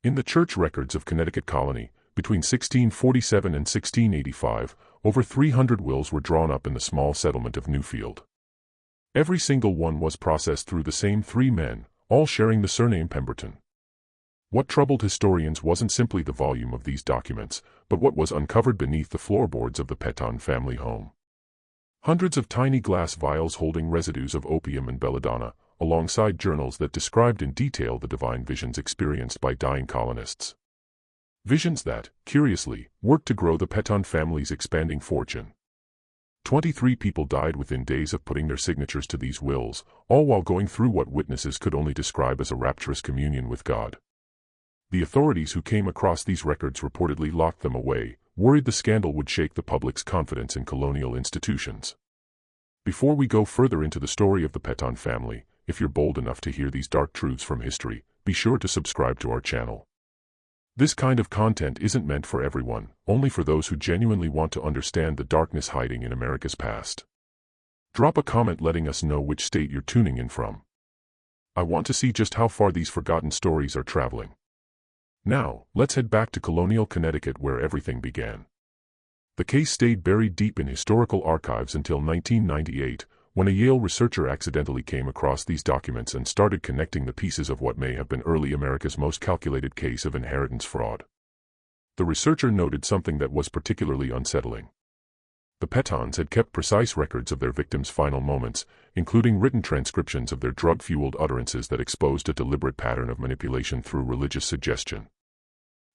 In the church records of Connecticut Colony, between 1647 and 1685, over 300 wills were drawn up in the small settlement of Newfield. Every single one was processed through the same three men, all sharing the surname Pemberton. What troubled historians wasn't simply the volume of these documents, but what was uncovered beneath the floorboards of the Pemberton family home. Hundreds of tiny glass vials holding residues of opium and belladonna, alongside journals that described in detail the divine visions experienced by dying colonists. Visions that, curiously, worked to grow the Pemberton family's expanding fortune. 23 people died within days of putting their signatures to these wills, all while going through what witnesses could only describe as a rapturous communion with God. The authorities who came across these records reportedly locked them away, worried the scandal would shake the public's confidence in colonial institutions. Before we go further into the story of the Pemberton family, if you're bold enough to hear these dark truths from history, be sure to subscribe to our channel. This kind of content isn't meant for everyone, only for those who genuinely want to understand the darkness hiding in America's past. Drop a comment letting us know which state you're tuning in from. I want to see just how far these forgotten stories are traveling. Now, let's head back to colonial Connecticut where everything began. The case stayed buried deep in historical archives until 1998, when a Yale researcher accidentally came across these documents and started connecting the pieces of what may have been early America's most calculated case of inheritance fraud. The researcher noted something that was particularly unsettling. The Pembertons had kept precise records of their victims' final moments, including written transcriptions of their drug-fueled utterances that exposed a deliberate pattern of manipulation through religious suggestion.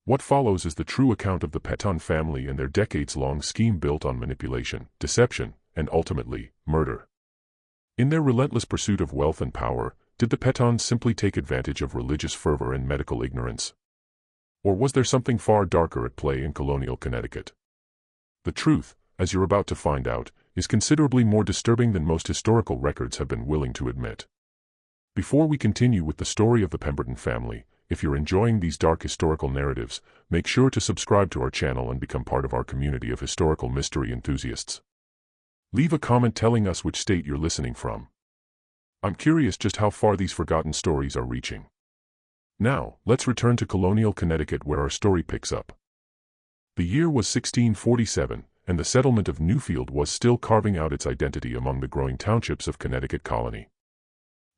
What follows is the true account of the Pemberton family and their decades-long scheme built on manipulation, deception, and ultimately, murder. In their relentless pursuit of wealth and power, did the Pembertons simply take advantage of religious fervor and medical ignorance? Or was there something far darker at play in colonial Connecticut? The truth, as you're about to find out, is considerably more disturbing than most historical records have been willing to admit. Before we continue with the story of the Pemberton family, if you're enjoying these dark historical narratives, make sure to subscribe to our channel and become part of our community of historical mystery enthusiasts. Leave a comment telling us which state you're listening from. I'm curious just how far these forgotten stories are reaching. Now, let's return to colonial Connecticut where our story picks up. The year was 1647, and the settlement of Newfield was still carving out its identity among the growing townships of Connecticut Colony.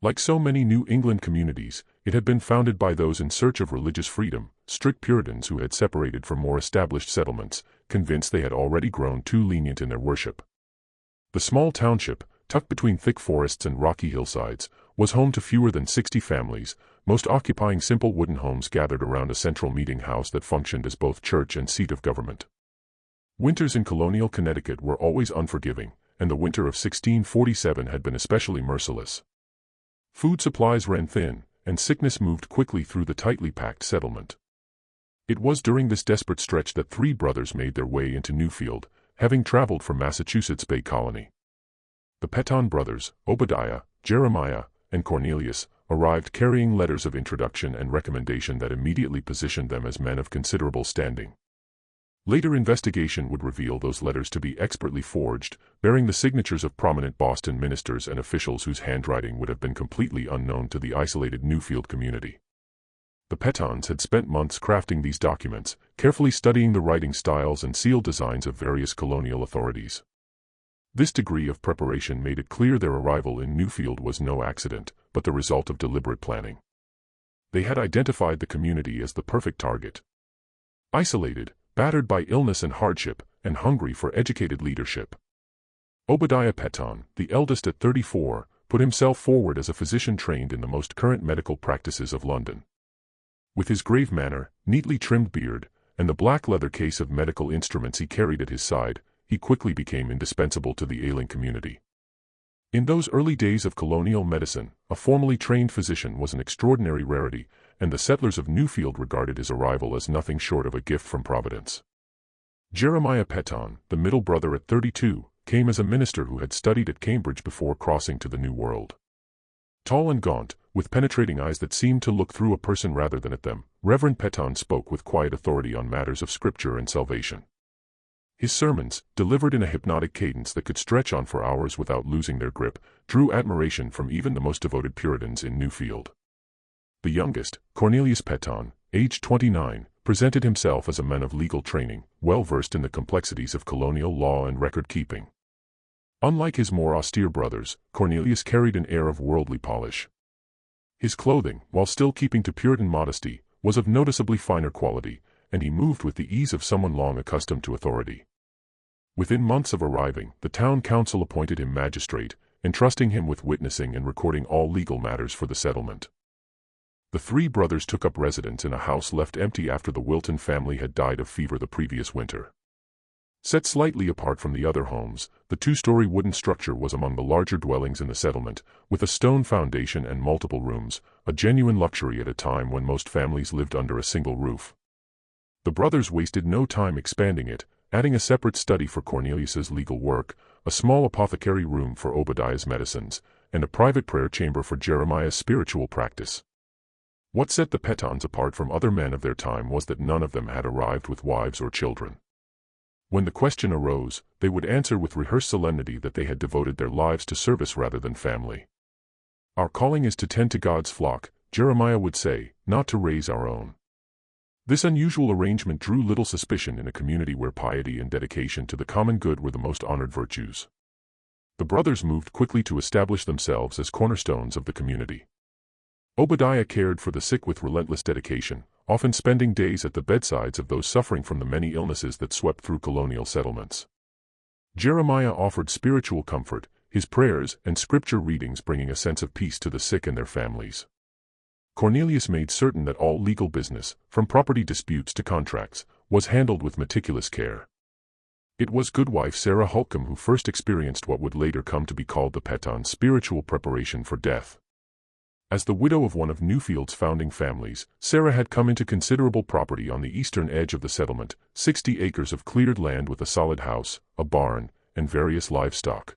Like so many New England communities, it had been founded by those in search of religious freedom, strict Puritans who had separated from more established settlements, convinced they had already grown too lenient in their worship. The small township, tucked between thick forests and rocky hillsides, was home to fewer than 60 families, most occupying simple wooden homes gathered around a central meeting house that functioned as both church and seat of government. Winters in colonial Connecticut were always unforgiving, and the winter of 1647 had been especially merciless. Food supplies ran thin, and sickness moved quickly through the tightly packed settlement. It was during this desperate stretch that three brothers made their way into Newfield, having traveled from Massachusetts Bay Colony. The Pemberton brothers, Obadiah, Jeremiah, and Cornelius, arrived carrying letters of introduction and recommendation that immediately positioned them as men of considerable standing. Later investigation would reveal those letters to be expertly forged, bearing the signatures of prominent Boston ministers and officials whose handwriting would have been completely unknown to the isolated Newfield community. The Pembertons had spent months crafting these documents, carefully studying the writing styles and seal designs of various colonial authorities. This degree of preparation made it clear their arrival in Newfield was no accident, but the result of deliberate planning. They had identified the community as the perfect target. Isolated, battered by illness and hardship, and hungry for educated leadership. Obadiah Pemberton, the eldest at 34, put himself forward as a physician trained in the most current medical practices of London. With his grave manner, neatly trimmed beard, and the black leather case of medical instruments he carried at his side, he quickly became indispensable to the ailing community. In those early days of colonial medicine, a formally trained physician was an extraordinary rarity, and the settlers of Newfield regarded his arrival as nothing short of a gift from Providence. Jeremiah Pemberton, the middle brother at 32, came as a minister who had studied at Cambridge before crossing to the New World. Tall and gaunt, with penetrating eyes that seemed to look through a person rather than at them, Reverend Pemberton spoke with quiet authority on matters of scripture and salvation. His sermons, delivered in a hypnotic cadence that could stretch on for hours without losing their grip, drew admiration from even the most devoted Puritans in Newfield. The youngest, Cornelius Pemberton, aged 29, presented himself as a man of legal training, well versed in the complexities of colonial law and record-keeping. Unlike his more austere brothers, Cornelius carried an air of worldly polish. His clothing, while still keeping to Puritan modesty, was of noticeably finer quality, and he moved with the ease of someone long accustomed to authority. Within months of arriving, the town council appointed him magistrate, entrusting him with witnessing and recording all legal matters for the settlement. The three brothers took up residence in a house left empty after the Wilton family had died of fever the previous winter. Set slightly apart from the other homes, the two-story wooden structure was among the larger dwellings in the settlement, with a stone foundation and multiple rooms, a genuine luxury at a time when most families lived under a single roof. The brothers wasted no time expanding it, adding a separate study for Cornelius's legal work, a small apothecary room for Obadiah's medicines, and a private prayer chamber for Jeremiah's spiritual practice. What set the Pettons apart from other men of their time was that none of them had arrived with wives or children. When the question arose, they would answer with rehearsed solemnity that they had devoted their lives to service rather than family. "Our calling is to tend to God's flock," Jeremiah would say, "not to raise our own." This unusual arrangement drew little suspicion in a community where piety and dedication to the common good were the most honored virtues. The brothers moved quickly to establish themselves as cornerstones of the community. Obadiah cared for the sick with relentless dedication, often spending days at the bedsides of those suffering from the many illnesses that swept through colonial settlements. Jeremiah offered spiritual comfort, his prayers and scripture readings bringing a sense of peace to the sick and their families. Cornelius made certain that all legal business, from property disputes to contracts, was handled with meticulous care. It was goodwife Sarah Holcomb who first experienced what would later come to be called the Pettons' spiritual preparation for death. As the widow of one of Newfield's founding families, Sarah had come into considerable property on the eastern edge of the settlement, 60 acres of cleared land with a solid house, a barn, and various livestock.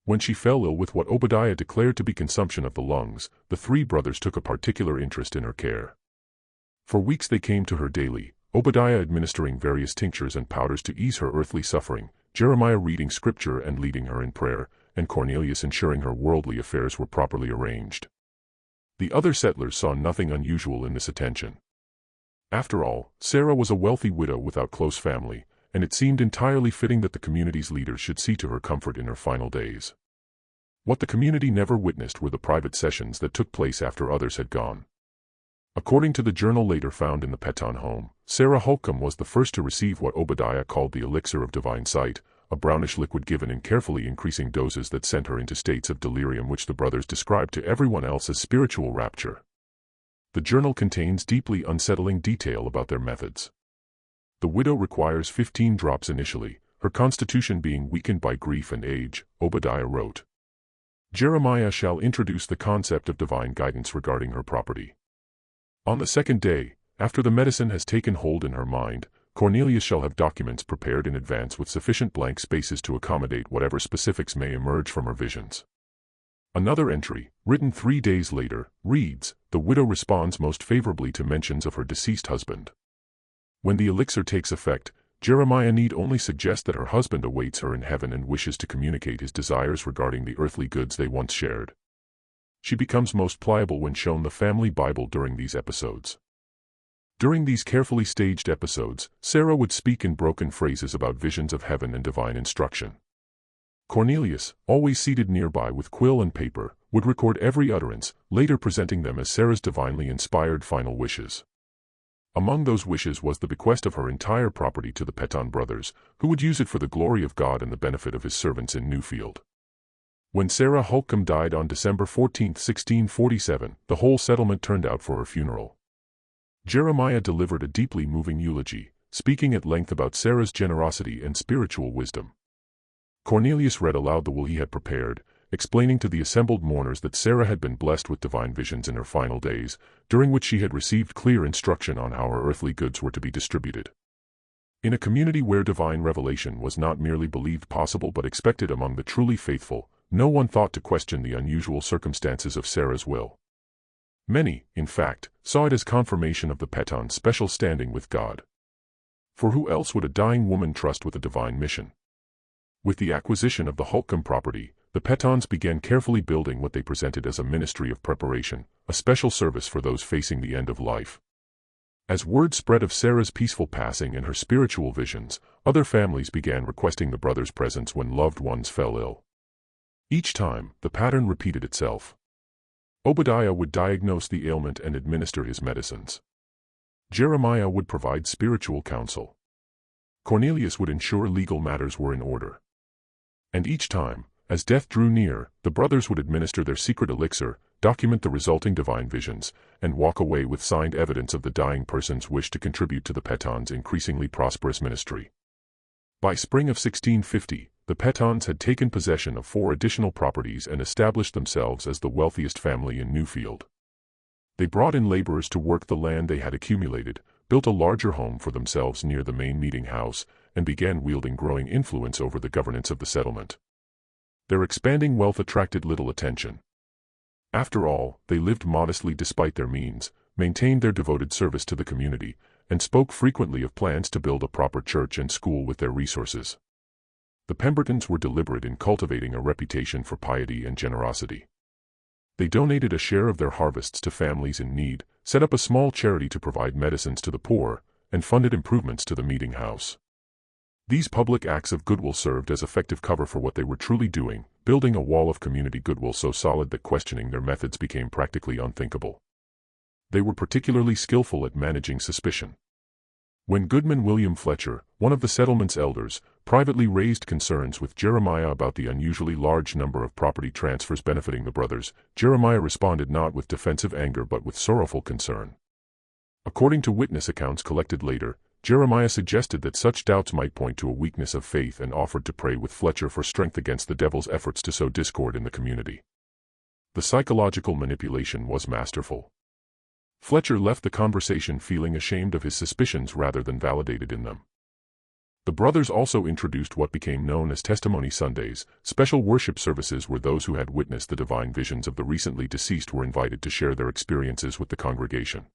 When she fell ill with what Obadiah declared to be consumption of the lungs, the three brothers took a particular interest in her care. For weeks they came to her daily, Obadiah administering various tinctures and powders to ease her earthly suffering, Jeremiah reading scripture and leading her in prayer, and Cornelius ensuring her worldly affairs were properly arranged. The other settlers saw nothing unusual in this attention. After all, Sarah was a wealthy widow without close family, and it seemed entirely fitting that the community's leaders should see to her comfort in her final days. What the community never witnessed were the private sessions that took place after others had gone. According to the journal later found in the Petton home, Sarah Holcomb was the first to receive what Obadiah called the elixir of divine sight, a brownish liquid given in carefully increasing doses that sent her into states of delirium which the brothers described to everyone else as spiritual rapture. The journal contains deeply unsettling detail about their methods. The widow requires 15 drops initially, her constitution being weakened by grief and age, Obadiah wrote. Jeremiah shall introduce the concept of divine guidance regarding her property. On the second day, after the medicine has taken hold in her mind, Cornelius shall have documents prepared in advance with sufficient blank spaces to accommodate whatever specifics may emerge from her visions. Another entry, written 3 days later, reads, "The widow responds most favorably to mentions of her deceased husband." When the elixir takes effect, Jeremiah need only suggest that her husband awaits her in heaven and wishes to communicate his desires regarding the earthly goods they once shared. She becomes most pliable when shown the family Bible during these episodes. During these carefully staged episodes, Sarah would speak in broken phrases about visions of heaven and divine instruction. Cornelius, always seated nearby with quill and paper, would record every utterance, later presenting them as Sarah's divinely inspired final wishes. Among those wishes was the bequest of her entire property to the Petton brothers, who would use it for the glory of God and the benefit of his servants in Newfield. When Sarah Holcomb died on December 14, 1647, the whole settlement turned out for her funeral. Jeremiah delivered a deeply moving eulogy, speaking at length about Sarah's generosity and spiritual wisdom. Cornelius read aloud the will he had prepared, explaining to the assembled mourners that Sarah had been blessed with divine visions in her final days, during which she had received clear instruction on how her earthly goods were to be distributed. In a community where divine revelation was not merely believed possible but expected among the truly faithful, no one thought to question the unusual circumstances of Sarah's will. Many, in fact, saw it as confirmation of the Petton's special standing with God. For who else would a dying woman trust with a divine mission? With the acquisition of the Holcomb property, the Pettons began carefully building what they presented as a ministry of preparation, a special service for those facing the end of life. As word spread of Sarah's peaceful passing and her spiritual visions, other families began requesting the brothers' presence when loved ones fell ill. Each time, the pattern repeated itself. Obadiah would diagnose the ailment and administer his medicines. Jeremiah would provide spiritual counsel. Cornelius would ensure legal matters were in order. And each time, as death drew near, the brothers would administer their secret elixir, document the resulting divine visions, and walk away with signed evidence of the dying person's wish to contribute to the Petons' increasingly prosperous ministry. By spring of 1650, the Petons had taken possession of 4 additional properties and established themselves as the wealthiest family in Newfield. They brought in laborers to work the land they had accumulated, built a larger home for themselves near the main meeting house, and began wielding growing influence over the governance of the settlement. Their expanding wealth attracted little attention. After all, they lived modestly despite their means, maintained their devoted service to the community, and spoke frequently of plans to build a proper church and school with their resources. The Pembertons were deliberate in cultivating a reputation for piety and generosity. They donated a share of their harvests to families in need, set up a small charity to provide medicines to the poor, and funded improvements to the meeting house. These public acts of goodwill served as effective cover for what they were truly doing, building a wall of community goodwill so solid that questioning their methods became practically unthinkable. They were particularly skillful at managing suspicion. When Goodman William Fletcher, one of the settlement's elders, privately raised concerns with Jeremiah about the unusually large number of property transfers benefiting the brothers, Jeremiah responded not with defensive anger but with sorrowful concern. According to witness accounts collected later, Jeremiah suggested that such doubts might point to a weakness of faith and offered to pray with Fletcher for strength against the devil's efforts to sow discord in the community. The psychological manipulation was masterful. Fletcher left the conversation feeling ashamed of his suspicions rather than validated in them. The brothers also introduced what became known as Testimony Sundays, special worship services where those who had witnessed the divine visions of the recently deceased were invited to share their experiences with the congregation.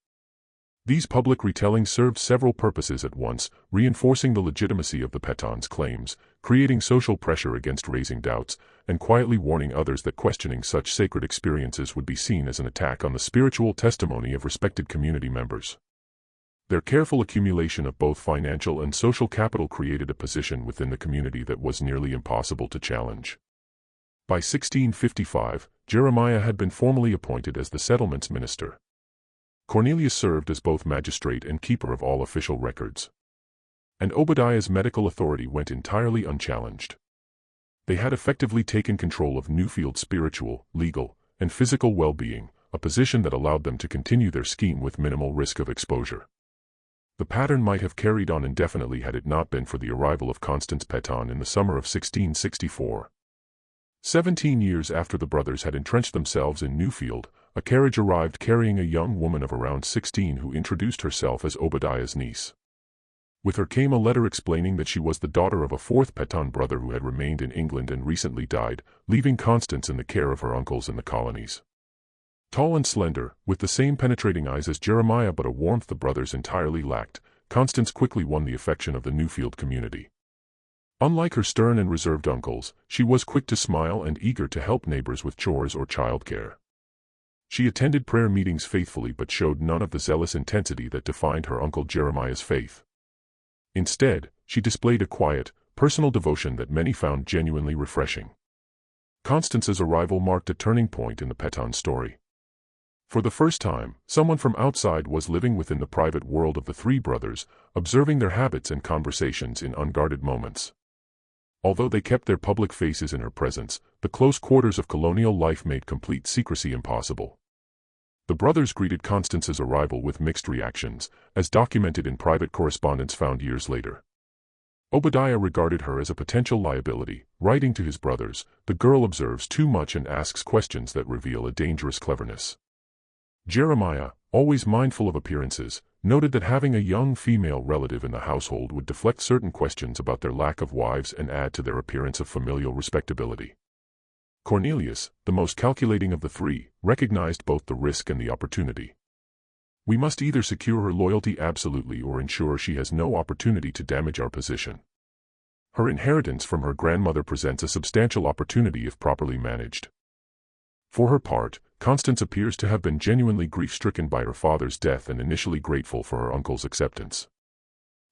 These public retellings served several purposes at once, reinforcing the legitimacy of the Petons' claims, creating social pressure against raising doubts, and quietly warning others that questioning such sacred experiences would be seen as an attack on the spiritual testimony of respected community members. Their careful accumulation of both financial and social capital created a position within the community that was nearly impossible to challenge. By 1655, Jeremiah had been formally appointed as the settlement's minister. Cornelius served as both magistrate and keeper of all official records. And Obadiah's medical authority went entirely unchallenged. They had effectively taken control of Newfield's spiritual, legal, and physical well-being, a position that allowed them to continue their scheme with minimal risk of exposure. The pattern might have carried on indefinitely had it not been for the arrival of Constance Petton in the summer of 1664. 17 years after the brothers had entrenched themselves in Newfield, a carriage arrived carrying a young woman of around 16 who introduced herself as Obadiah's niece. With her came a letter explaining that she was the daughter of a 4th Petton brother who had remained in England and recently died, leaving Constance in the care of her uncles in the colonies. Tall and slender, with the same penetrating eyes as Jeremiah but a warmth the brothers entirely lacked, Constance quickly won the affection of the Newfield community. Unlike her stern and reserved uncles, she was quick to smile and eager to help neighbors with chores or childcare. She attended prayer meetings faithfully but showed none of the zealous intensity that defined her uncle Jeremiah's faith. Instead, she displayed a quiet, personal devotion that many found genuinely refreshing. Constance's arrival marked a turning point in the Petton story. For the first time, someone from outside was living within the private world of the 3 brothers, observing their habits and conversations in unguarded moments. Although they kept their public faces in her presence, the close quarters of colonial life made complete secrecy impossible. The brothers greeted Constance's arrival with mixed reactions, as documented in private correspondence found years later. Obadiah regarded her as a potential liability, writing to his brothers, "The girl observes too much and asks questions that reveal a dangerous cleverness." Jeremiah, always mindful of appearances, noted that having a young female relative in the household would deflect certain questions about their lack of wives and add to their appearance of familial respectability. Cornelius, the most calculating of the 3, recognized both the risk and the opportunity. "We must either secure her loyalty absolutely or ensure she has no opportunity to damage our position. Her inheritance from her grandmother presents a substantial opportunity if properly managed." For her part, Constance appears to have been genuinely grief-stricken by her father's death and initially grateful for her uncle's acceptance.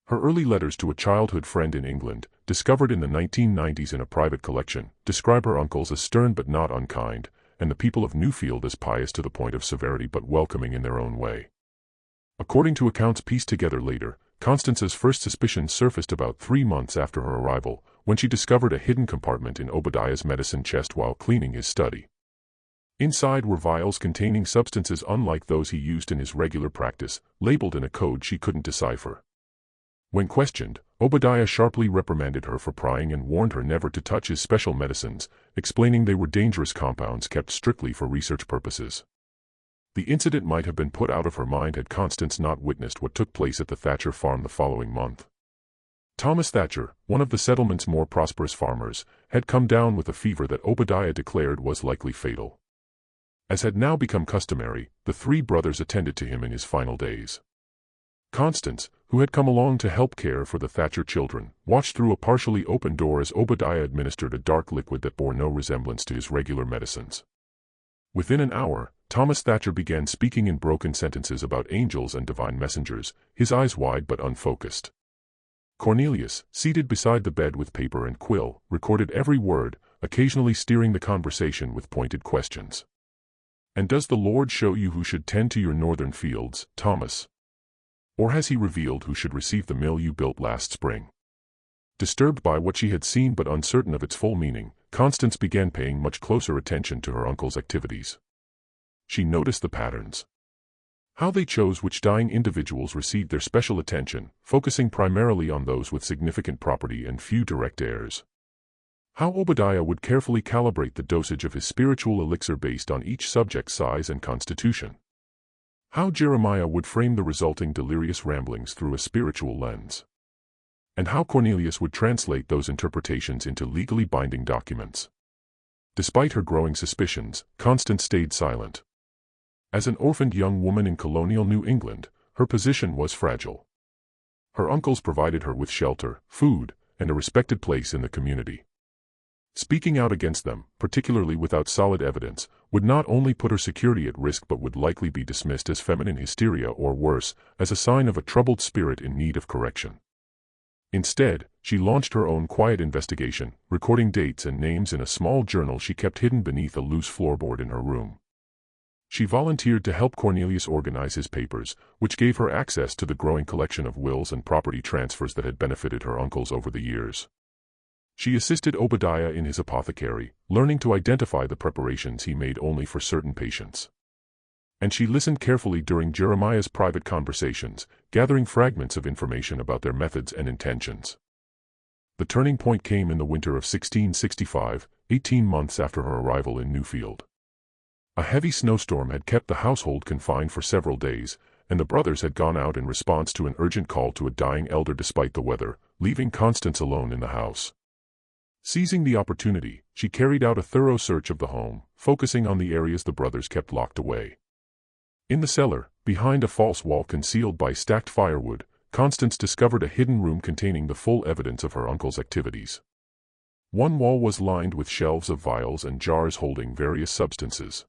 Her early letters to a childhood friend in England, discovered in the 1990s in a private collection, describe her uncles as stern but not unkind, and the people of Newfield as pious to the point of severity but welcoming in their own way. According to accounts pieced together later, Constance's first suspicions surfaced about 3 months after her arrival, when she discovered a hidden compartment in Obadiah's medicine chest while cleaning his study. Inside were vials containing substances unlike those he used in his regular practice, labeled in a code she couldn't decipher. When questioned, Obadiah sharply reprimanded her for prying and warned her never to touch his special medicines, explaining they were dangerous compounds kept strictly for research purposes. The incident might have been put out of her mind had Constance not witnessed what took place at the Thatcher farm the following month. Thomas Thatcher, one of the settlement's more prosperous farmers, had come down with a fever that Obadiah declared was likely fatal. As had now become customary, the 3 brothers attended to him in his final days. Constance, who had come along to help care for the Thatcher children, watched through a partially open door as Obadiah administered a dark liquid that bore no resemblance to his regular medicines. Within an hour, Thomas Thatcher began speaking in broken sentences about angels and divine messengers, his eyes wide but unfocused. Cornelius, seated beside the bed with paper and quill, recorded every word, occasionally steering the conversation with pointed questions. "And does the Lord show you who should tend to your northern fields, Thomas? Or has he revealed who should receive the mill you built last spring?" Disturbed by what she had seen but uncertain of its full meaning, Constance began paying much closer attention to her uncle's activities. She noticed the patterns. How they chose which dying individuals received their special attention, focusing primarily on those with significant property and few direct heirs. How Obadiah would carefully calibrate the dosage of his spiritual elixir based on each subject's size and constitution. How Jeremiah would frame the resulting delirious ramblings through a spiritual lens. And how Cornelius would translate those interpretations into legally binding documents. Despite her growing suspicions, Constance stayed silent. As an orphaned young woman in colonial New England, her position was fragile. Her uncles provided her with shelter, food, and a respected place in the community. Speaking out against them, particularly without solid evidence, would not only put her security at risk but would likely be dismissed as feminine hysteria or worse, as a sign of a troubled spirit in need of correction. Instead, she launched her own quiet investigation, recording dates and names in a small journal she kept hidden beneath a loose floorboard in her room. She volunteered to help Cornelius organize his papers, which gave her access to the growing collection of wills and property transfers that had benefited her uncles over the years. She assisted Obadiah in his apothecary, learning to identify the preparations he made only for certain patients. And she listened carefully during Jeremiah's private conversations, gathering fragments of information about their methods and intentions. The turning point came in the winter of 1665, 18 months after her arrival in Newfield. A heavy snowstorm had kept the household confined for several days, and the brothers had gone out in response to an urgent call to a dying elder despite the weather, leaving Constance alone in the house. Seizing the opportunity, she carried out a thorough search of the home, focusing on the areas the brothers kept locked away. In the cellar, behind a false wall concealed by stacked firewood, Constance discovered a hidden room containing the full evidence of her uncle's activities. One wall was lined with shelves of vials and jars holding various substances.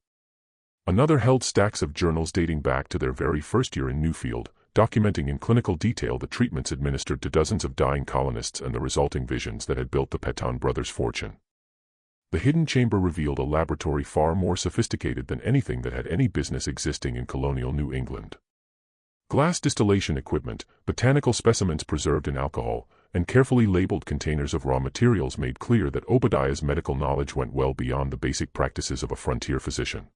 Another held stacks of journals dating back to their very first year in Newfield, documenting in clinical detail the treatments administered to dozens of dying colonists and the resulting visions that had built the Pemberton brothers' fortune. The hidden chamber revealed a laboratory far more sophisticated than anything that had any business existing in colonial New England. Glass distillation equipment, botanical specimens preserved in alcohol, and carefully labeled containers of raw materials made clear that Obadiah's medical knowledge went well beyond the basic practices of a frontier physician.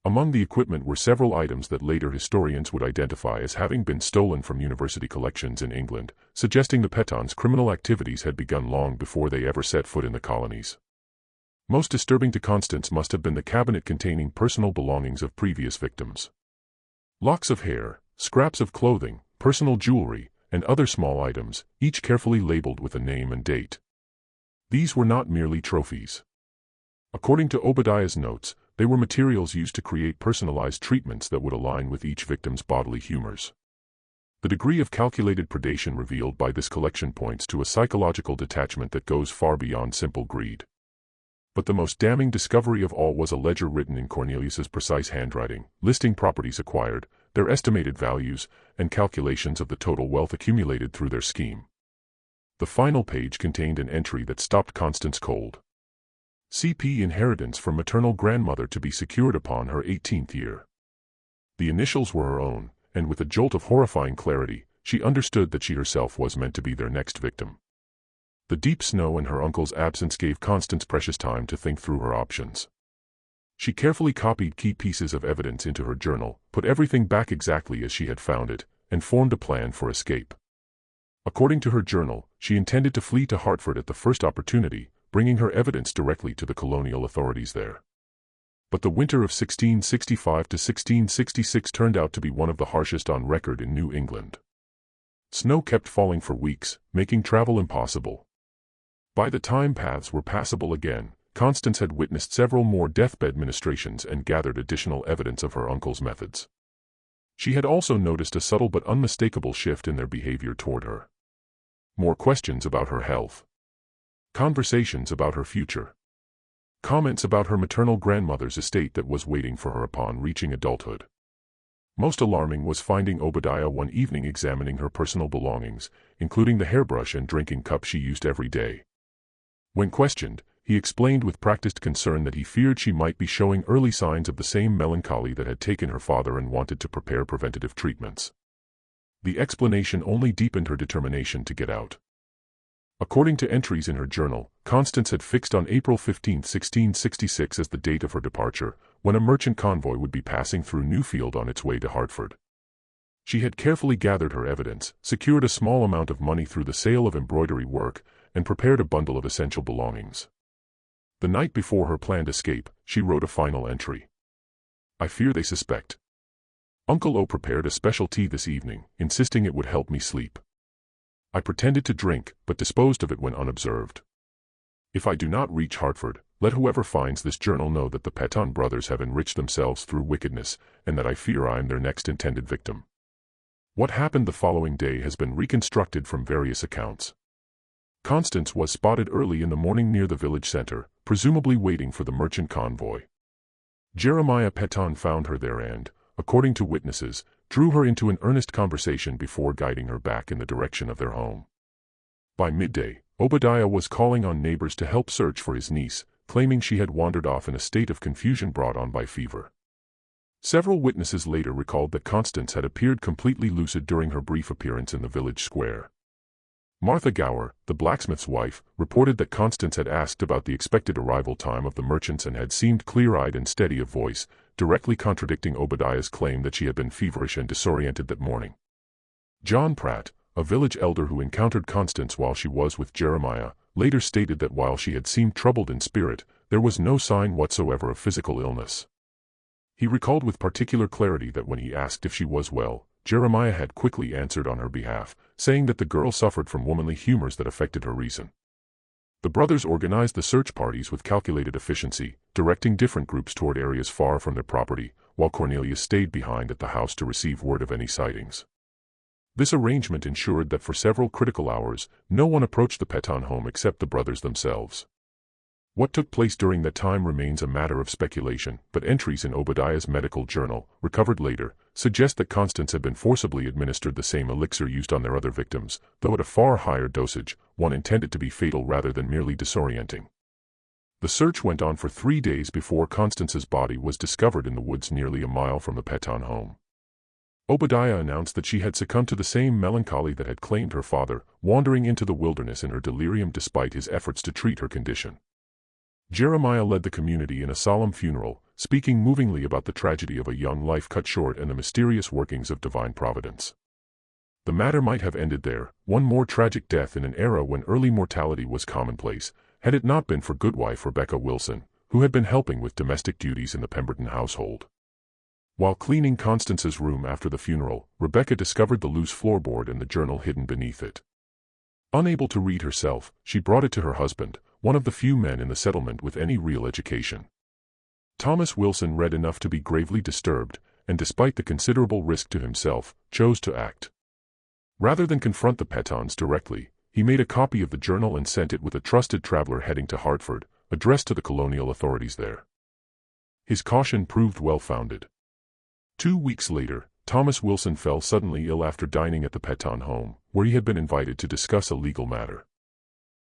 Among the equipment were several items that later historians would identify as having been stolen from university collections in England, suggesting the Pemberton's criminal activities had begun long before they ever set foot in the colonies. Most disturbing to Constance must have been the cabinet containing personal belongings of previous victims. Locks of hair, scraps of clothing, personal jewelry, and other small items, each carefully labeled with a name and date. These were not merely trophies. According to Obadiah's notes, they were materials used to create personalized treatments that would align with each victim's bodily humors. The degree of calculated predation revealed by this collection points to a psychological detachment that goes far beyond simple greed. But the most damning discovery of all was a ledger written in Cornelius's precise handwriting, listing properties acquired, their estimated values, and calculations of the total wealth accumulated through their scheme. The final page contained an entry that stopped Constance cold. CP inheritance from maternal grandmother to be secured upon her 18th year. The initials were her own, and with a jolt of horrifying clarity, she understood that she herself was meant to be their next victim. The deep snow and her uncle's absence gave Constance precious time to think through her options. She carefully copied key pieces of evidence into her journal, put everything back exactly as she had found it, and formed a plan for escape. According to her journal, she intended to flee to Hartford at the first opportunity, bringing her evidence directly to the colonial authorities there. But the winter of 1665 to 1666 turned out to be one of the harshest on record in New England. Snow kept falling for weeks, making travel impossible. By the time paths were passable again, Constance had witnessed several more deathbed ministrations and gathered additional evidence of her uncle's methods. She had also noticed a subtle but unmistakable shift in their behavior toward her. More questions about her health. Conversations about her future. Comments about her maternal grandmother's estate that was waiting for her upon reaching adulthood. Most alarming was finding Obadiah one evening examining her personal belongings, including the hairbrush and drinking cup she used every day. When questioned, he explained with practiced concern that he feared she might be showing early signs of the same melancholy that had taken her father and wanted to prepare preventative treatments. The explanation only deepened her determination to get out. According to entries in her journal, Constance had fixed on April 15, 1666 as the date of her departure, when a merchant convoy would be passing through Newfield on its way to Hartford. She had carefully gathered her evidence, secured a small amount of money through the sale of embroidery work, and prepared a bundle of essential belongings. The night before her planned escape, she wrote a final entry. I fear they suspect. Uncle O prepared a special tea this evening, insisting it would help me sleep. I pretended to drink, but disposed of it when unobserved. If I do not reach Hartford, let whoever finds this journal know that the Pemberton brothers have enriched themselves through wickedness, and that I fear I am their next intended victim. What happened the following day has been reconstructed from various accounts. Constance was spotted early in the morning near the village center, presumably waiting for the merchant convoy. Jeremiah Pemberton found her there and, according to witnesses, drew her into an earnest conversation before guiding her back in the direction of their home. By midday, Obadiah was calling on neighbors to help search for his niece, claiming she had wandered off in a state of confusion brought on by fever. Several witnesses later recalled that Constance had appeared completely lucid during her brief appearance in the village square. Martha Gower, the blacksmith's wife, reported that Constance had asked about the expected arrival time of the merchants and had seemed clear-eyed and steady of voice, directly contradicting Obadiah's claim that she had been feverish and disoriented that morning. John Pratt, a village elder who encountered Constance while she was with Jeremiah, later stated that while she had seemed troubled in spirit, there was no sign whatsoever of physical illness. He recalled with particular clarity that when he asked if she was well, Jeremiah had quickly answered on her behalf, saying that the girl suffered from womanly humors that affected her reason. The brothers organized the search parties with calculated efficiency, directing different groups toward areas far from their property, while Cornelius stayed behind at the house to receive word of any sightings. This arrangement ensured that for several critical hours, no one approached the Pemberton home except the brothers themselves. What took place during that time remains a matter of speculation, but entries in Obadiah's medical journal, recovered later, suggest that Constance had been forcibly administered the same elixir used on their other victims, though at a far higher dosage, one intended to be fatal rather than merely disorienting. The search went on for 3 days before Constance's body was discovered in the woods nearly a mile from the Pemberton home. Obadiah announced that she had succumbed to the same melancholy that had claimed her father, wandering into the wilderness in her delirium despite his efforts to treat her condition. Jeremiah led the community in a solemn funeral, speaking movingly about the tragedy of a young life cut short and the mysterious workings of divine providence. The matter might have ended there, one more tragic death in an era when early mortality was commonplace, had it not been for goodwife Rebecca Wilson, who had been helping with domestic duties in the Pemberton household. While cleaning Constance's room after the funeral, Rebecca discovered the loose floorboard and the journal hidden beneath it. Unable to read herself, she brought it to her husband, one of the few men in the settlement with any real education. Thomas Wilson read enough to be gravely disturbed, and despite the considerable risk to himself, chose to act. Rather than confront the Pembertons directly, he made a copy of the journal and sent it with a trusted traveler heading to Hartford, addressed to the colonial authorities there. His caution proved well-founded. 2 weeks later, Thomas Wilson fell suddenly ill after dining at the Pemberton home, where he had been invited to discuss a legal matter.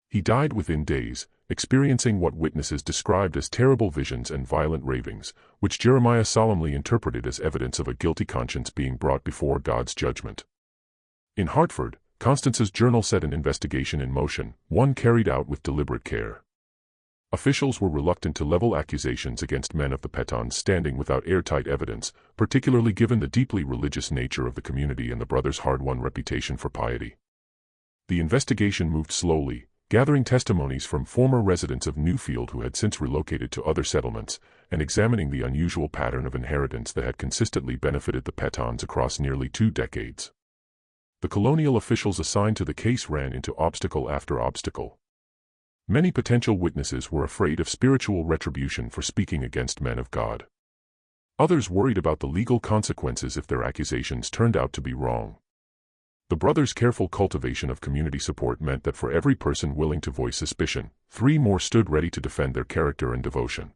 He died within days, experiencing what witnesses described as terrible visions and violent ravings, which Jeremiah solemnly interpreted as evidence of a guilty conscience being brought before God's judgment. In Hartford, Constance's journal set an investigation in motion, one carried out with deliberate care. Officials were reluctant to level accusations against men of the Pemberton's standing without airtight evidence, particularly given the deeply religious nature of the community and the brothers' hard-won reputation for piety. The investigation moved slowly, gathering testimonies from former residents of Newfield who had since relocated to other settlements, and examining the unusual pattern of inheritance that had consistently benefited the Pembertons across nearly 2 decades. The colonial officials assigned to the case ran into obstacle after obstacle. Many potential witnesses were afraid of spiritual retribution for speaking against men of God. Others worried about the legal consequences if their accusations turned out to be wrong. The brothers' careful cultivation of community support meant that for every person willing to voice suspicion, 3 more stood ready to defend their character and devotion.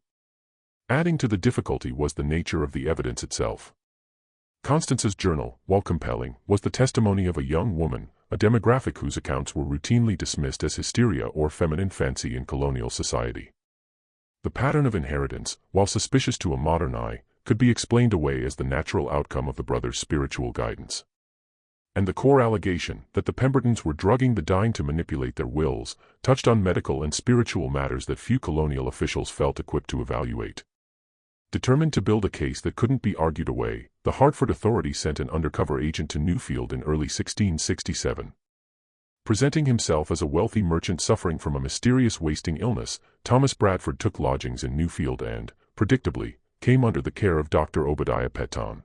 Adding to the difficulty was the nature of the evidence itself. Constance's journal, while compelling, was the testimony of a young woman, a demographic whose accounts were routinely dismissed as hysteria or feminine fancy in colonial society. The pattern of inheritance, while suspicious to a modern eye, could be explained away as the natural outcome of the brothers' spiritual guidance. And the core allegation, that the Pembertons were drugging the dying to manipulate their wills, touched on medical and spiritual matters that few colonial officials felt equipped to evaluate. Determined to build a case that couldn't be argued away, the Hartford authorities sent an undercover agent to Newfield in early 1667. Presenting himself as a wealthy merchant suffering from a mysterious wasting illness, Thomas Bradford took lodgings in Newfield and, predictably, came under the care of Dr. Obadiah Pemberton.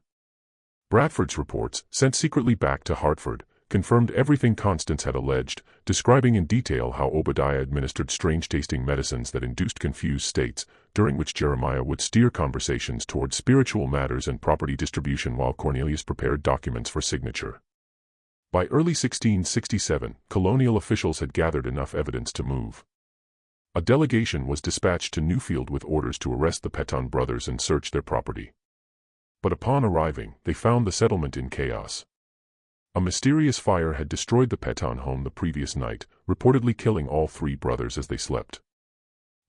Bradford's reports, sent secretly back to Hartford, confirmed everything Constance had alleged, describing in detail how Obadiah administered strange-tasting medicines that induced confused states, during which Jeremiah would steer conversations toward spiritual matters and property distribution while Cornelius prepared documents for signature. By early 1667, colonial officials had gathered enough evidence to move. A delegation was dispatched to Newfield with orders to arrest the Pemberton brothers and search their property. But upon arriving, they found the settlement in chaos. A mysterious fire had destroyed the Pemberton home the previous night, reportedly killing all 3 brothers as they slept.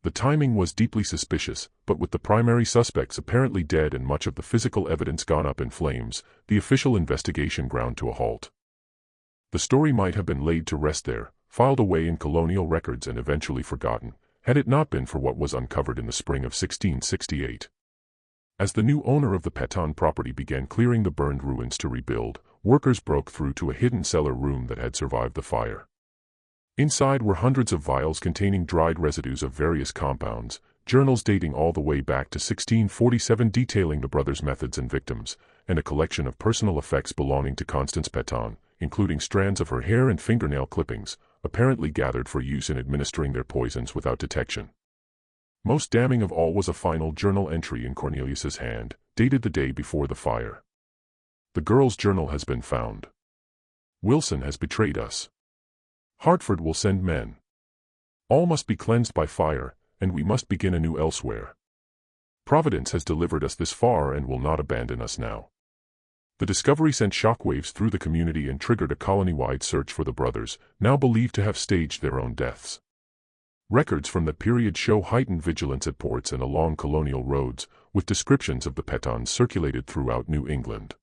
The timing was deeply suspicious, but with the primary suspects apparently dead and much of the physical evidence gone up in flames, the official investigation ground to a halt. The story might have been laid to rest there, filed away in colonial records and eventually forgotten, had it not been for what was uncovered in the spring of 1668. As the new owner of the Pemberton property began clearing the burned ruins to rebuild, workers broke through to a hidden cellar room that had survived the fire. Inside were hundreds of vials containing dried residues of various compounds, journals dating all the way back to 1647 detailing the brothers' methods and victims, and a collection of personal effects belonging to Constance Pemberton, including strands of her hair and fingernail clippings, apparently gathered for use in administering their poisons without detection. Most damning of all was a final journal entry in Cornelius's hand, dated the day before the fire. The girl's journal has been found. Wilson has betrayed us. Hartford will send men. All must be cleansed by fire, and we must begin anew elsewhere. Providence has delivered us this far and will not abandon us now. The discovery sent shockwaves through the community and triggered a colony-wide search for the brothers, now believed to have staged their own deaths. Records from that period show heightened vigilance at ports and along colonial roads, with descriptions of the Pembertons circulated throughout New England.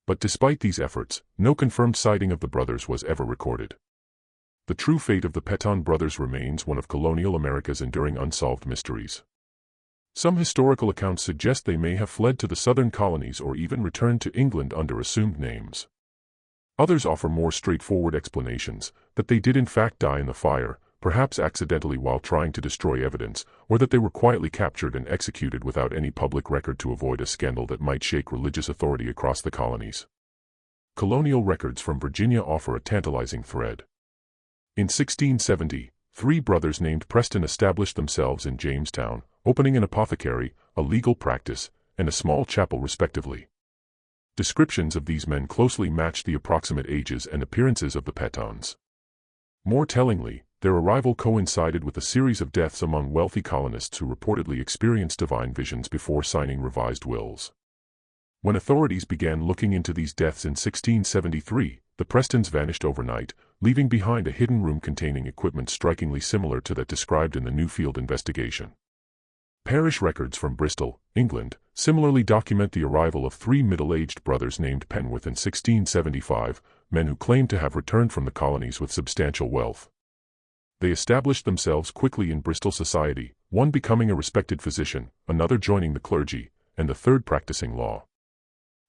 But despite these efforts, no confirmed sighting of the brothers was ever recorded. The true fate of the Pemberton brothers remains one of colonial America's enduring unsolved mysteries. Some historical accounts suggest they may have fled to the southern colonies or even returned to England under assumed names. Others offer more straightforward explanations, that they did in fact die in the fire, perhaps accidentally while trying to destroy evidence, or that they were quietly captured and executed without any public record to avoid a scandal that might shake religious authority across the colonies. Colonial records from Virginia offer a tantalizing thread. In 1670, 3 brothers named Preston established themselves in Jamestown, opening an apothecary, a legal practice, and a small chapel respectively. Descriptions of these men closely matched the approximate ages and appearances of the Pembertons. More tellingly, Their arrival coincided with a series of deaths among wealthy colonists who reportedly experienced divine visions before signing revised wills. When authorities began looking into these deaths in 1673, the Prestons vanished overnight, leaving behind a hidden room containing equipment strikingly similar to that described in the Newfield investigation. Parish records from Bristol, England, similarly document the arrival of three middle-aged brothers named Penworth in 1675, men who claimed to have returned from the colonies with substantial wealth. They established themselves quickly in Bristol society, one becoming a respected physician, another joining the clergy, and the third practicing law.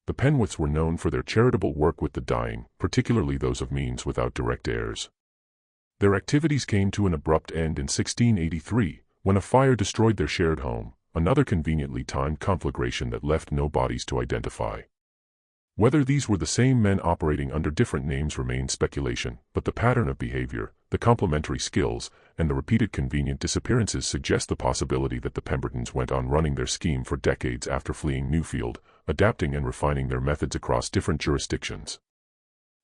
The Penworths were known for their charitable work with the dying, particularly those of means without direct heirs. Their activities came to an abrupt end in 1683, when a fire destroyed their shared home, another conveniently timed conflagration that left no bodies to identify. Whether these were the same men operating under different names remains speculation, but the pattern of behavior, the complementary skills, and the repeated convenient disappearances suggest the possibility that the Pembertons went on running their scheme for decades after fleeing Newfield, adapting and refining their methods across different jurisdictions.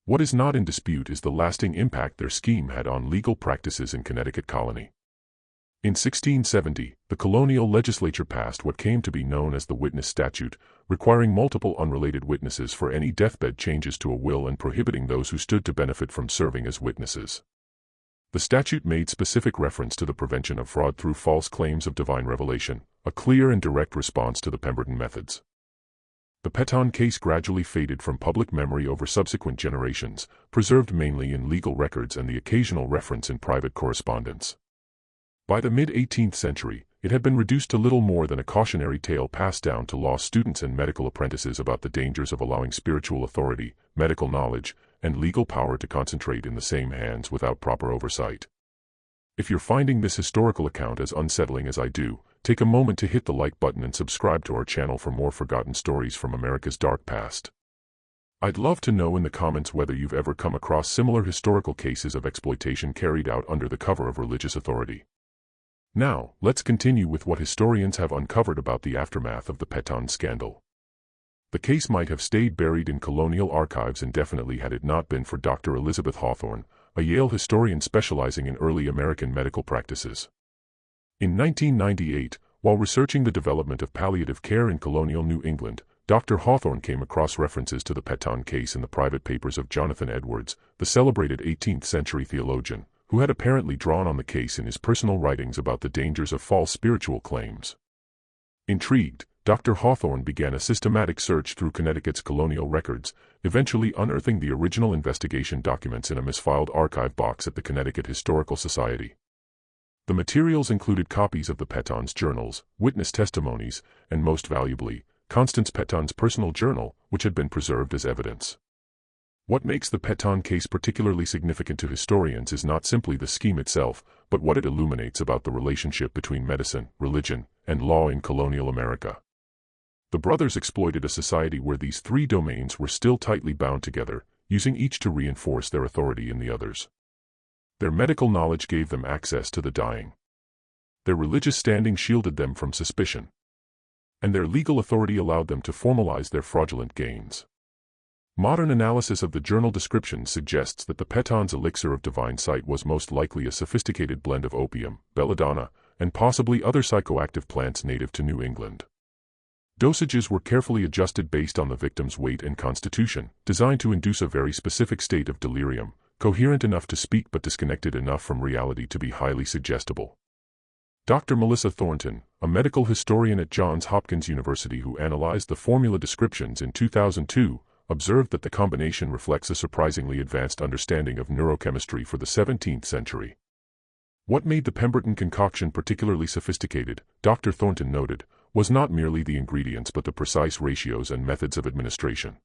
What is not in dispute is the lasting impact their scheme had on legal practices in Connecticut colony. In 1670, the colonial legislature passed what came to be known as the Witness Statute, requiring multiple unrelated witnesses for any deathbed changes to a will and prohibiting those who stood to benefit from serving as witnesses. The statute made specific reference to the prevention of fraud through false claims of divine revelation, a clear and direct response to the Pemberton methods. The Pemberton case gradually faded from public memory over subsequent generations, preserved mainly in legal records and the occasional reference in private correspondence. By the mid-18th century, it had been reduced to little more than a cautionary tale passed down to law students and medical apprentices about the dangers of allowing spiritual authority, medical knowledge, and legal power to concentrate in the same hands without proper oversight. If you're finding this historical account as unsettling as I do, take a moment to hit the like button and subscribe to our channel for more forgotten stories from America's dark past. I'd love to know in the comments whether you've ever come across similar historical cases of exploitation carried out under the cover of religious authority. Now, let's continue with what historians have uncovered about the aftermath of the Pemberton scandal. The case might have stayed buried in colonial archives indefinitely had it not been for Dr. Elizabeth Hawthorne, a Yale historian specializing in early American medical practices. In 1998, while researching the development of palliative care in colonial New England, Dr. Hawthorne came across references to the Pemberton case in the private papers of Jonathan Edwards, the celebrated 18th-century theologian, who had apparently drawn on the case in his personal writings about the dangers of false spiritual claims. Intrigued, Dr. Hawthorne began a systematic search through Connecticut's colonial records, eventually unearthing the original investigation documents in a misfiled archive box at the Connecticut Historical Society. The materials included copies of the Pemberton's journals, witness testimonies, and most valuably, Constance Pemberton's personal journal, which had been preserved as evidence. What makes the Pemberton case particularly significant to historians is not simply the scheme itself, but what it illuminates about the relationship between medicine, religion, and law in colonial America. The brothers exploited a society where these three domains were still tightly bound together, using each to reinforce their authority in the others. Their medical knowledge gave them access to the dying. Their religious standing shielded them from suspicion. And their legal authority allowed them to formalize their fraudulent gains. Modern analysis of the journal descriptions suggests that the Pemberton's elixir of divine sight was most likely a sophisticated blend of opium, belladonna, and possibly other psychoactive plants native to New England. Dosages were carefully adjusted based on the victim's weight and constitution, designed to induce a very specific state of delirium, coherent enough to speak but disconnected enough from reality to be highly suggestible. Dr. Melissa Thornton, a medical historian at Johns Hopkins University who analyzed the formula descriptions in 2002, observed that the combination reflects a surprisingly advanced understanding of neurochemistry for the 17th century. What made the Pemberton concoction particularly sophisticated, Dr. Thornton noted, was not merely the ingredients but the precise ratios and methods of administration.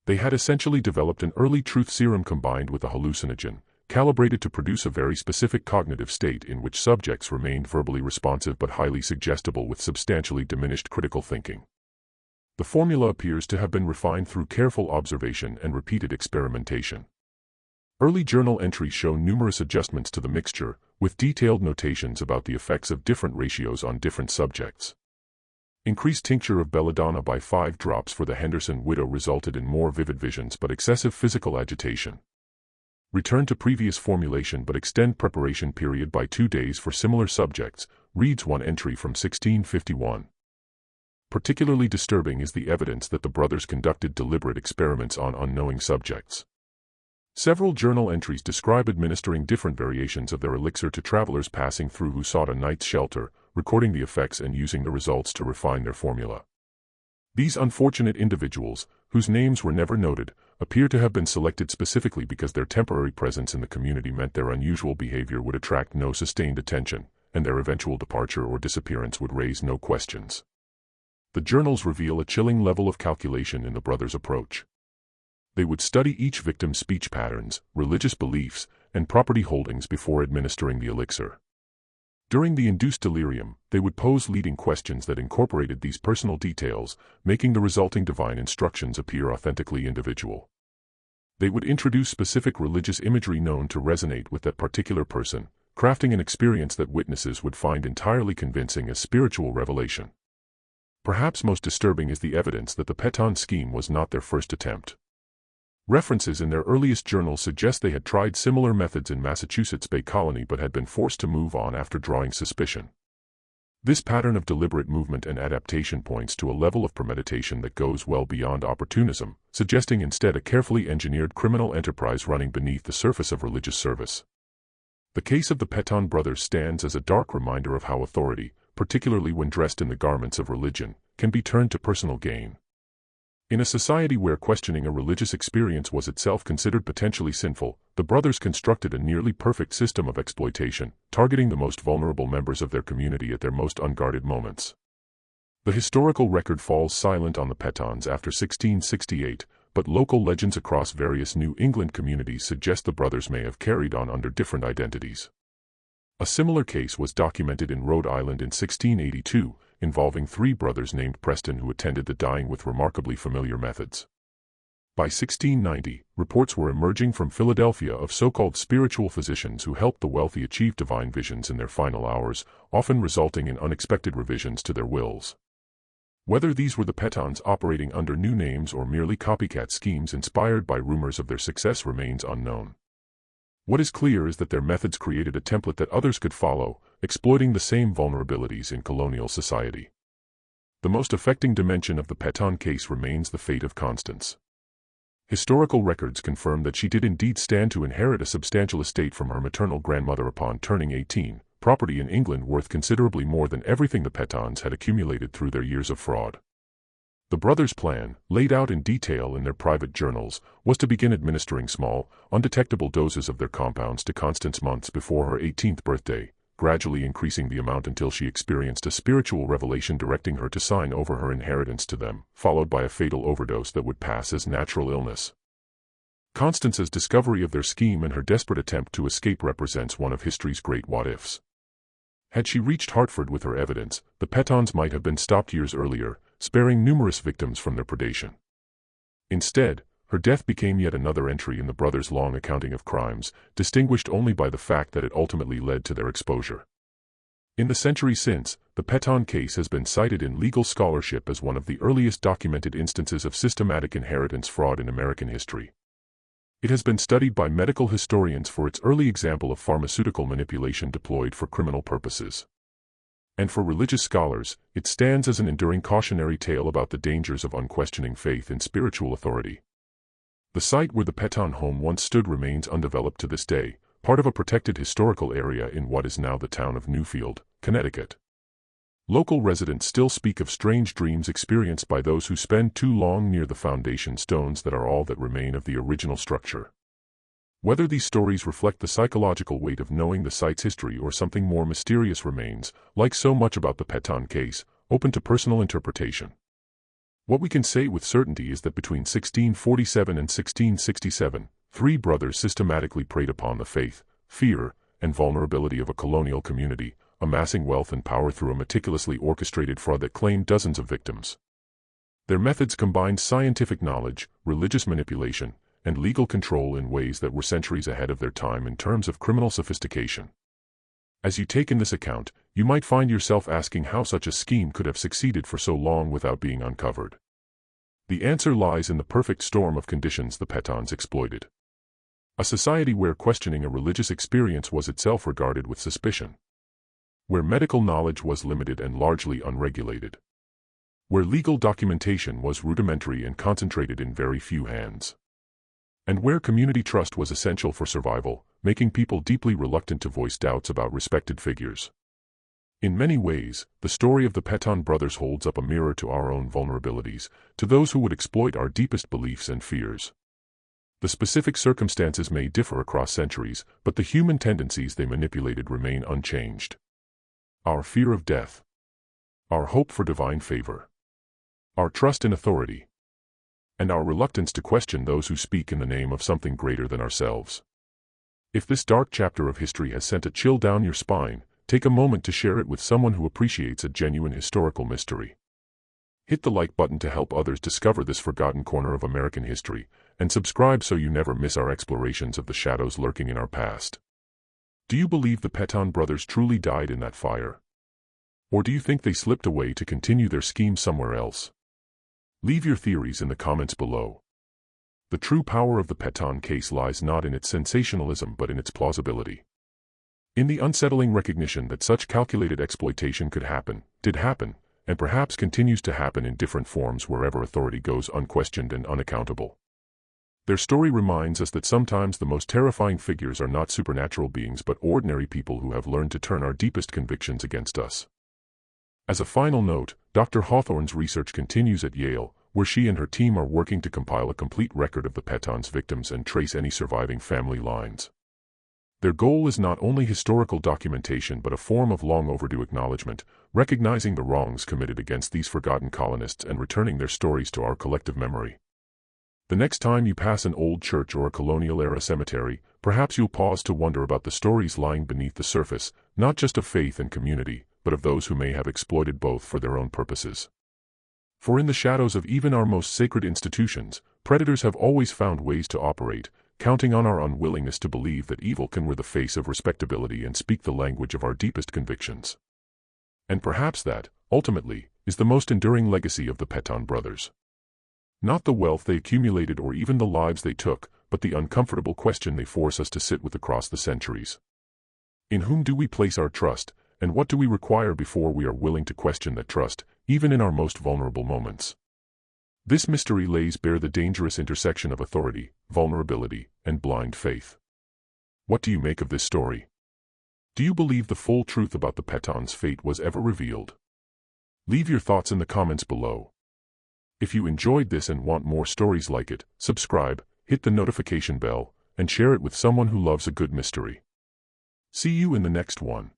They had essentially developed an early truth serum combined with a hallucinogen, calibrated to produce a very specific cognitive state in which subjects remained verbally responsive but highly suggestible with substantially diminished critical thinking. The formula appears to have been refined through careful observation and repeated experimentation. Early journal entries show numerous adjustments to the mixture, with detailed notations about the effects of different ratios on different subjects. Increased tincture of belladonna by 5 drops for the Henderson widow resulted in more vivid visions but excessive physical agitation. Return to previous formulation but extend preparation period by 2 days for similar subjects, reads one entry from 1651. Particularly disturbing is the evidence that the brothers conducted deliberate experiments on unknowing subjects. Several journal entries describe administering different variations of their elixir to travelers passing through who sought a night's shelter, recording the effects and using the results to refine their formula. These unfortunate individuals, whose names were never noted, appear to have been selected specifically because their temporary presence in the community meant their unusual behavior would attract no sustained attention, and their eventual departure or disappearance would raise no questions. The journals reveal a chilling level of calculation in the brothers' approach. They would study each victim's speech patterns, religious beliefs, and property holdings before administering the elixir. During the induced delirium, they would pose leading questions that incorporated these personal details, making the resulting divine instructions appear authentically individual. They would introduce specific religious imagery known to resonate with that particular person, crafting an experience that witnesses would find entirely convincing as spiritual revelation. Perhaps most disturbing is the evidence that the Pemberton scheme was not their first attempt. References in their earliest journals suggest they had tried similar methods in Massachusetts Bay Colony but had been forced to move on after drawing suspicion. This pattern of deliberate movement and adaptation points to a level of premeditation that goes well beyond opportunism, suggesting instead a carefully engineered criminal enterprise running beneath the surface of religious service. The case of the Pemberton brothers stands as a dark reminder of how authority, particularly when dressed in the garments of religion, can be turned to personal gain. In a society where questioning a religious experience was itself considered potentially sinful, the brothers constructed a nearly perfect system of exploitation, targeting the most vulnerable members of their community at their most unguarded moments. The historical record falls silent on the Pembertons after 1668, but local legends across various New England communities suggest the brothers may have carried on under different identities. A similar case was documented in Rhode Island in 1682, involving 3 brothers named Preston who attended the dying with remarkably familiar methods. By 1690, reports were emerging from Philadelphia of so-called spiritual physicians who helped the wealthy achieve divine visions in their final hours, often resulting in unexpected revisions to their wills. Whether these were the Pembertons operating under new names or merely copycat schemes inspired by rumors of their success remains unknown. What is clear is that their methods created a template that others could follow, exploiting the same vulnerabilities in colonial society. The most affecting dimension of the Pemberton case remains the fate of Constance. Historical records confirm that she did indeed stand to inherit a substantial estate from her maternal grandmother upon turning 18, property in England worth considerably more than everything the Pembertons had accumulated through their years of fraud. The brothers' plan, laid out in detail in their private journals, was to begin administering small, undetectable doses of their compounds to Constance months before her 18th birthday, gradually increasing the amount until she experienced a spiritual revelation directing her to sign over her inheritance to them, followed by a fatal overdose that would pass as natural illness. Constance's discovery of their scheme and her desperate attempt to escape represents one of history's great what-ifs. Had she reached Hartford with her evidence, the Pembertons might have been stopped years earlier, sparing numerous victims from their predation. Instead, her death became yet another entry in the brothers' long accounting of crimes, distinguished only by the fact that it ultimately led to their exposure. In the century since, the Pemberton case has been cited in legal scholarship as one of the earliest documented instances of systematic inheritance fraud in American history. It has been studied by medical historians for its early example of pharmaceutical manipulation deployed for criminal purposes. And for religious scholars, it stands as an enduring cautionary tale about the dangers of unquestioning faith in spiritual authority. The site where the Pemberton home once stood remains undeveloped to this day, part of a protected historical area in what is now the town of Newfield, Connecticut. Local residents still speak of strange dreams experienced by those who spend too long near the foundation stones that are all that remain of the original structure. Whether these stories reflect the psychological weight of knowing the site's history or something more mysterious remains, like so much about the Pemberton case, open to personal interpretation. What we can say with certainty is that between 1647 and 1667, 3 brothers systematically preyed upon the faith, fear, and vulnerability of a colonial community, amassing wealth and power through a meticulously orchestrated fraud that claimed dozens of victims. Their methods combined scientific knowledge, religious manipulation, and legal control in ways that were centuries ahead of their time in terms of criminal sophistication. As you take in this account, you might find yourself asking how such a scheme could have succeeded for so long without being uncovered. The answer lies in the perfect storm of conditions the Pembertons exploited. A society where questioning a religious experience was itself regarded with suspicion. Where medical knowledge was limited and largely unregulated. Where legal documentation was rudimentary and concentrated in very few hands. And where community trust was essential for survival, making people deeply reluctant to voice doubts about respected figures. In many ways, the story of the Pemberton brothers holds up a mirror to our own vulnerabilities, to those who would exploit our deepest beliefs and fears. The specific circumstances may differ across centuries, but the human tendencies they manipulated remain unchanged. Our fear of death. Our hope for divine favor. Our trust in authority. And our reluctance to question those who speak in the name of something greater than ourselves. If this dark chapter of history has sent a chill down your spine, take a moment to share it with someone who appreciates a genuine historical mystery. Hit the like button to help others discover this forgotten corner of American history, and subscribe so you never miss our explorations of the shadows lurking in our past. Do you believe the Pemberton brothers truly died in that fire? Or do you think they slipped away to continue their scheme somewhere else? Leave your theories in the comments below. The true power of the Pemberton case lies not in its sensationalism but in its plausibility. In the unsettling recognition that such calculated exploitation did happen, and perhaps continues to happen in different forms wherever authority goes unquestioned and unaccountable. Their story reminds us that sometimes the most terrifying figures are not supernatural beings but ordinary people who have learned to turn our deepest convictions against us. As a final note, Dr. Hawthorne's research continues at Yale, where she and her team are working to compile a complete record of the Pemberton's victims and trace any surviving family lines. Their goal is not only historical documentation but a form of long overdue acknowledgement, recognizing the wrongs committed against these forgotten colonists and returning their stories to our collective memory. The next time you pass an old church or a colonial-era cemetery, perhaps you'll pause to wonder about the stories lying beneath the surface, not just of faith and community, but of those who may have exploited both for their own purposes. For in the shadows of even our most sacred institutions, predators have always found ways to operate, counting on our unwillingness to believe that evil can wear the face of respectability and speak the language of our deepest convictions. And perhaps that, ultimately, is the most enduring legacy of the Pemberton brothers. Not the wealth they accumulated or even the lives they took, but the uncomfortable question they force us to sit with across the centuries. In whom do we place our trust, and what do we require before we are willing to question that trust, even in our most vulnerable moments? This mystery lays bare the dangerous intersection of authority, vulnerability, and blind faith. What do you make of this story? Do you believe the full truth about the Pemberton's fate was ever revealed? Leave your thoughts in the comments below. If you enjoyed this and want more stories like it, subscribe, hit the notification bell, and share it with someone who loves a good mystery. See you in the next one.